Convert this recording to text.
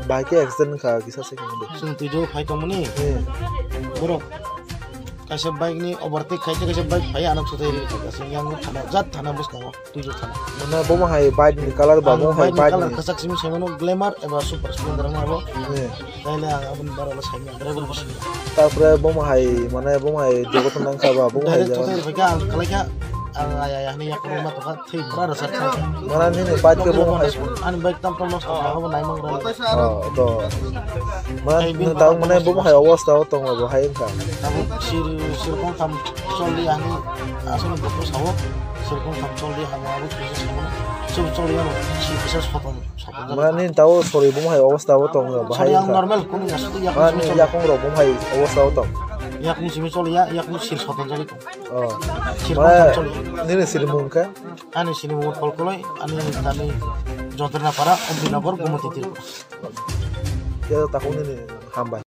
bike accident ka kisa se kang sung tujo phai tomuni borok kaisa bike ni overtake khaite kaisa bike phai anak sutai ri kasing yang thana jat thana buskango tujo thana mana boma hai bike ni color ba boma hai bike color ni kasak simi semano glamour eba super splendor na abo taile abun barala saimya driver busi tapre boma hai mana boma hai jogot nang ka ba boma hai direct sutai phai ka kalaka ayah ni yak rumah tu kan thei pura rasa thai mana ni bike ke boma hai an bike tampal nos abo naimang ran to mana tahu mana boma hai awas tahu tong ba hai ka abo sir kong tam choli ani asun buku sawo sir kong tam choli hama abo kisi sawo sub choli ano si bisa sapon mana ni tahu sorry boma hai awas tahu tong ba hai yang normal kun ngasut yak mana ni yakong ro boma hai awas tahu tong yak ni simi choli yak ni sir sapon jali ko sir kong mana tam choli ni sir mungka ani sini mo kol koloi ani kami jontrna para ondinabor gumati tir ya tahun ini hamba